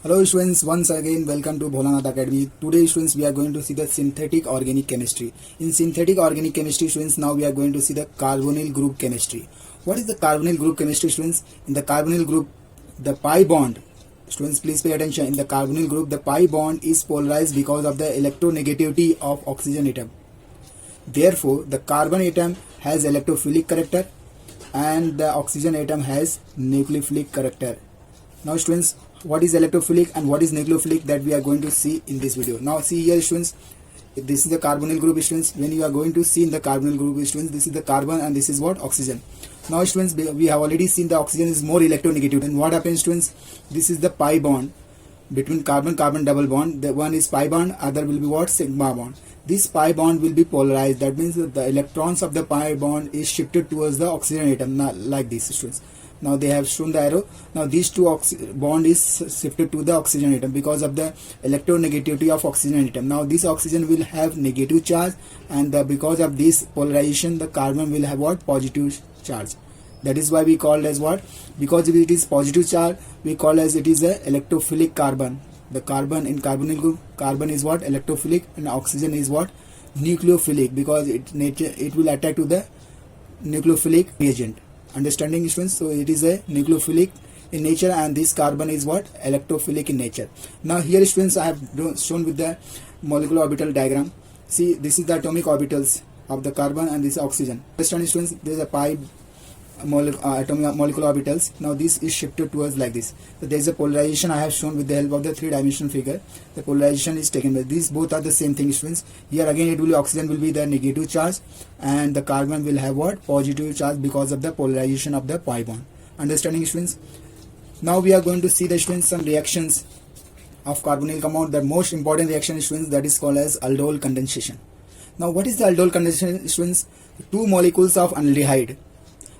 Hello students, once again welcome to Bholanath Academy. Today students we are going to see the synthetic organic chemistry. In synthetic organic chemistry students, now we are going to see the carbonyl group chemistry. What is the carbonyl group chemistry students? In the carbonyl group, the pi bond, students please pay attention, in the carbonyl group the pi bond is polarized because of the electronegativity of oxygen atom. Therefore, the carbon atom has electrophilic character and the oxygen atom has nucleophilic character. Now students, what is electrophilic and what is nucleophilic, that we are going to see in this video. Now see here students, this is the carbonyl group students. When you are going to see in the carbonyl group students, this is the carbon and this is what, oxygen. Now students, we have already seen the oxygen is more electronegative. And what happens students, this is the pi bond between carbon double bond. The one is pi bond, other will be what, sigma bond. This pi bond will be polarized. That means that the electrons of the pi bond is shifted towards the oxygen atom, like this students. Now they have shown the arrow. Now these two bond is shifted to the oxygen atom because of the electronegativity of oxygen atom. Now this oxygen will have negative charge, and because of this polarization the carbon will have what, positive charge. That is why we call as what, because if it is positive charge we call as it is a electrophilic carbon. The carbon in carbonyl group, carbon is what, electrophilic, and oxygen is what, nucleophilic, because it will attack to the nucleophilic reagent. Understanding students? So it is a nucleophilic in nature and this carbon is what, electrophilic in nature. Now here students I have shown with the molecular orbital diagram. See, this is the atomic orbitals of the carbon and this is oxygen. Understanding students? There is a pi atomic molecular orbitals. Now this is shifted towards like this. So there is a polarization I have shown with the help of the three-dimensional figure. The polarization is taken by these both are the same thing students. Here again it will be, oxygen will be the negative charge and the carbon will have what, positive charge because of the polarization of the pi bond. Understanding students? Now we are going to see the students some reactions of carbonyl compound. The most important reaction students, that is called as Aldol condensation. Now what is the Aldol condensation students? Two molecules of aldehyde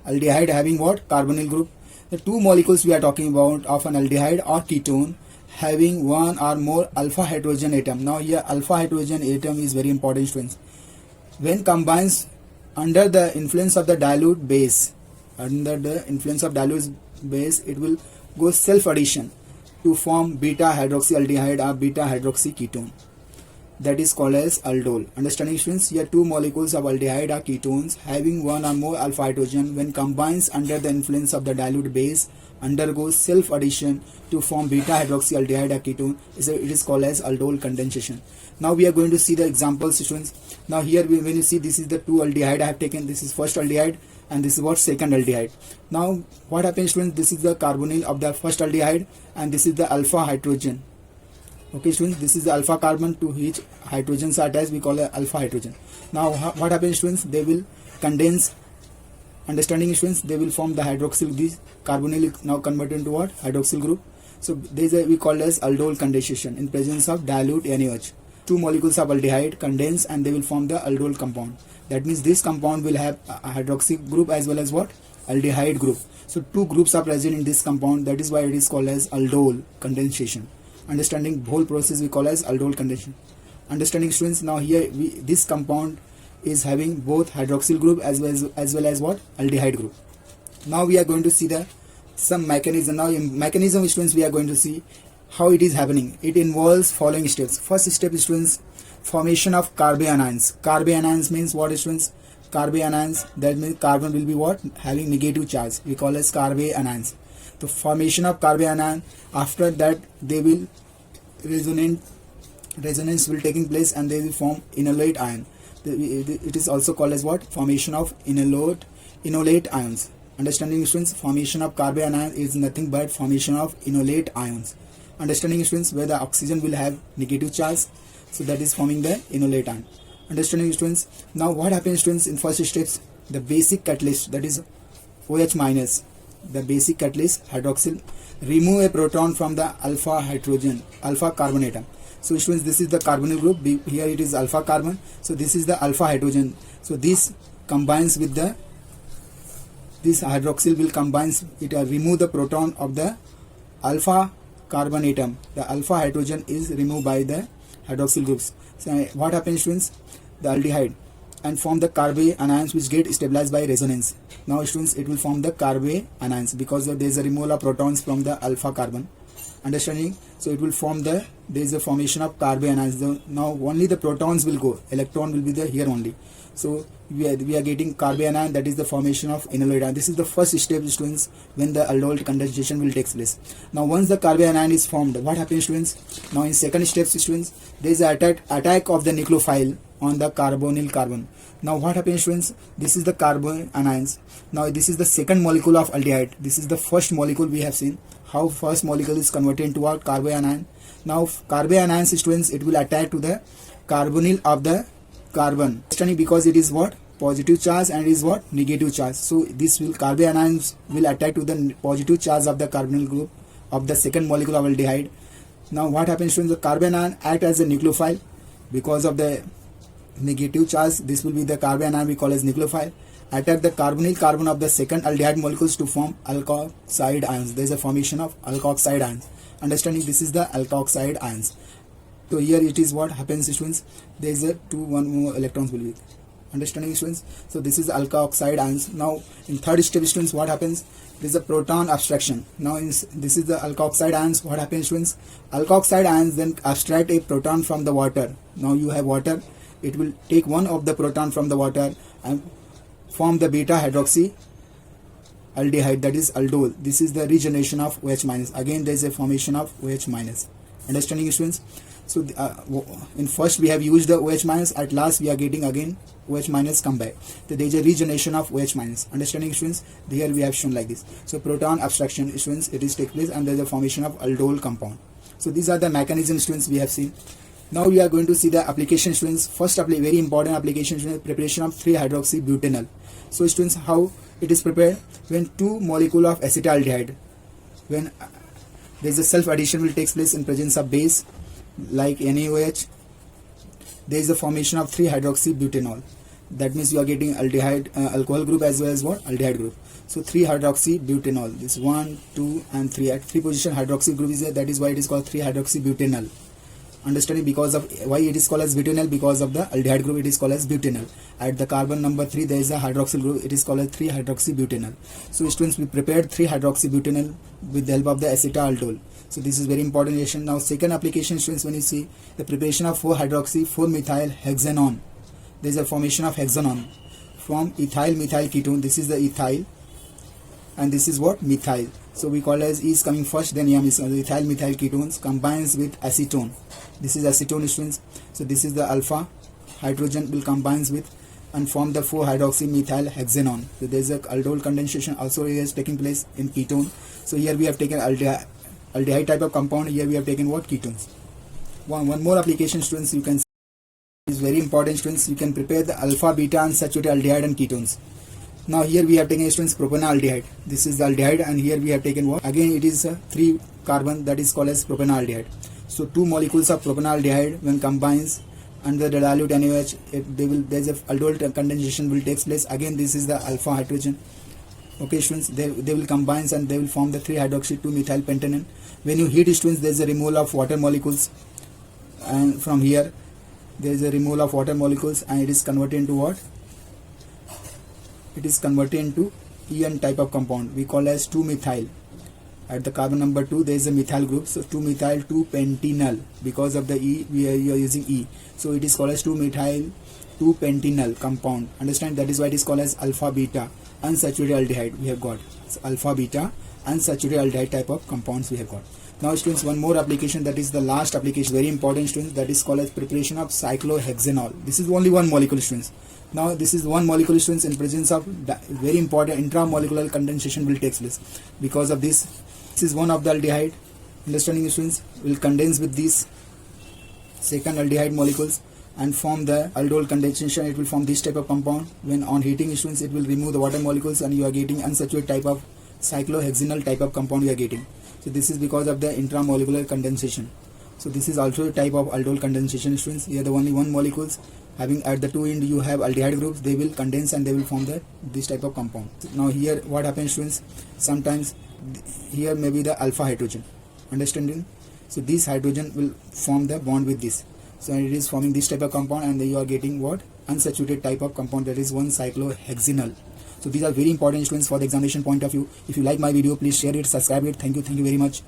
having what, carbonyl group. The two molecules we are talking about of an aldehyde or ketone having one or more alpha hydrogen atom. Now here alpha hydrogen atom is very important students. When combines under the influence of the dilute base, it will go self addition to form beta hydroxyaldehyde or beta hydroxy ketone. That is called as aldol. Understanding students? Here two molecules of aldehyde are ketones having one or more alpha hydrogen, when combines under the influence of the dilute base undergoes self addition to form beta hydroxyaldehyde or ketone. It is called as aldol condensation. Now we are going to see the examples students. Now here when you see, this is the two aldehyde I have taken. This is first aldehyde and this is what, second aldehyde. Now what happens students, this is the carbonyl of the first aldehyde and this is the alpha hydrogen. Okay students, this is the alpha carbon to which hydrogens are attached, we call it alpha hydrogen. Now what happens students, they will condense. Understanding students? They will form the hydroxyl. This carbonyl is now converted into what, hydroxyl group. So this we call as aldol condensation in presence of dilute NaOH. Two molecules of aldehyde condense and they will form the aldol compound. That means this compound will have a hydroxy group as well as what, aldehyde group. So two groups are present in this compound. That is why it is called as aldol condensation. Understanding? Whole process we call as aldol condensation. Understanding students? Now here this compound is having both hydroxyl group as well as what, aldehyde group. Now we are going to see the some mechanism. Now in mechanism students we are going to see how it is happening. It involves following steps. First step students, formation of carbanions. Carbanions means what students? Carbanions, that means carbon will be what, having negative charge, we call as carbanions. The formation of carbanion, after that they will resonance will taking place and they will form enolate ion. It is also called as what, formation of enolate ions. Understanding students? Formation of carbanion is nothing but formation of enolate ions. Understanding students? Where the oxygen will have negative charge, so that is forming the enolate ion. Understanding students? Now what happens students in first steps? The basic catalyst, that is OH minus, the basic catalyst hydroxyl, remove a proton from the alpha carbon atom. So students, this is the carbonyl group. Here it is alpha carbon. So this is the alpha hydrogen. So this combines with this hydroxyl will combines it, remove the proton of the alpha carbon atom. The alpha hydrogen is removed by the hydroxyl groups. So what happens students? The aldehyde and form the carbanions which get stabilized by resonance. Now students, it will form the carbanions because there is a removal of protons from the alpha carbon. Understanding? So it will form there is a formation of carbon anions. Now only the protons will go, electron will be there here only. So we are getting carbon ion, that is the formation of enolate ion. This is the first step, students, when the aldol condensation will take place. Now once the carbon ion is formed, what happens, students? Now in second step, students, there is an attack of the nucleophile on the carbonyl carbon. Now what happens, students? This is the carbon anions. Now this is the second molecule of aldehyde. This is the first molecule we have seen. How first molecule is converted into a carbon anion. Now carbon anions, students, it will attack to the carbonyl of the carbon. Understanding? Because it is what? Positive charge and is what? Negative charge. So this will carbon anions will attack to the positive charge of the carbonyl group of the second molecule of aldehyde. Now what happens, students? The carbon ion act as a nucleophile because of the negative charge. This will be the carbon ion we call as nucleophile. Attack the carbonyl carbon of the second aldehyde molecules to form alkoxide ions. There is a formation of alkoxide ions. Understanding? This is the alkoxide ions. So here it is what happens, students. There is a one more electrons will be. Understanding, students? So this is alkoxide ions. Now in third step, students, what happens? There is a proton abstraction. Now this is the alkoxide ions. What happens, students? Alkoxide ions then abstract a proton from the water. Now you have water. It will take one of the proton from the water and form the beta hydroxy aldehyde, that is aldol. This is the regeneration of OH minus. Again there is a formation of OH minus. Understanding, students? So in first we have used the OH minus, at last we are getting again OH minus come back. So there is a regeneration of OH minus. Understanding, students? Here we have shown like this. So proton abstraction, students, it is take place and there is a formation of aldol compound. So these are the mechanisms, students, we have seen. Now we are going to see the application, students. First very important application, students, preparation of 3-hydroxybutanol. So students, how it is prepared? When two molecule of acetaldehyde, when there is a self addition will take place in presence of base like NaOH, there is a formation of 3-hydroxybutanol. That means you are getting aldehyde alcohol group as well as what? Aldehyde group. So 3-hydroxybutanol. This 1, 2 and 3 at 3 position hydroxy group is there. That is why it is called 3-hydroxybutanol. Understanding? Because of why it is called as butanol? Because of the aldehyde group it is called as butanol. At the carbon number 3 there is a hydroxyl group, it is called as 3-hydroxybutanol. So students, we prepared 3-hydroxybutanol with the help of the acetaldehyde. So this is very important reaction. Now second application, students, when you see the preparation of 4-hydroxy-4-methyl hexanon, there is a formation of hexanon from ethyl methyl ketone. This is the ethyl and this is what? Methyl. So we call as E is coming first, then M is the ethyl methyl ketones combines with acetone. This is acetone, students. So this is the alpha hydrogen will combines with and form the 4-hydroxy-methyl hexanon. So there is a aldol condensation also is taking place in ketone. So here we have taken aldehyde type of compound. Here we have taken what? Ketones. One more application, students, you can see is very important, students. You can prepare the alpha beta unsaturated aldehyde and ketones. Now here we have taken, students, propanaldehyde. This is the aldehyde and here we have taken what? Again it is a 3 carbon, that is called as propanaldehyde. So two molecules of propanaldehyde when combines under the dilute NaOH, there is a aldol condensation will take place. Again this is the alpha hydrogen. Okay, students, they will combine and they will form the 3-hydroxy-2-methyl pentanone. When you heat, students, there is a removal of water molecules, and from here there is a removal of water molecules and it is converted into what? It is converted into EN type of compound we call as 2-methyl. At the carbon number 2 there is a methyl group, so 2-methyl 2-pentanol. Because of the E we are using E, so it is called as 2-methyl 2-pentanol compound. Understand? That is why it is called as alpha beta unsaturated aldehyde we have got. So alpha beta unsaturated aldehyde type of compounds we have got. Now students, one more application, that is the last application, very important, students, that is called as preparation of cyclohexanol. This is only one molecule, students. Now this is one molecule, students, in presence of very important intramolecular condensation will take place. Because of this is one of the aldehyde. Understanding, students, will condense with these second aldehyde molecules and form the aldol condensation. It will form this type of compound. When on heating, students, it will remove the water molecules and you are getting unsaturated type of cyclohexanol type of compound you are getting. So this is because of the intramolecular condensation. So this is also a type of aldol condensation, students. Here the only one molecules having at the two end you have aldehyde groups, they will condense and they will form this type of compound. Now here what happens, students, sometimes here may be the alpha hydrogen. Understanding? So this hydrogen will form the bond with this. So it is forming this type of compound and then you are getting what? Unsaturated type of compound, that is 1-cyclohexanol. So these are very important, students, for the examination point of view. If you like my video, please share it, subscribe it. Thank you very much.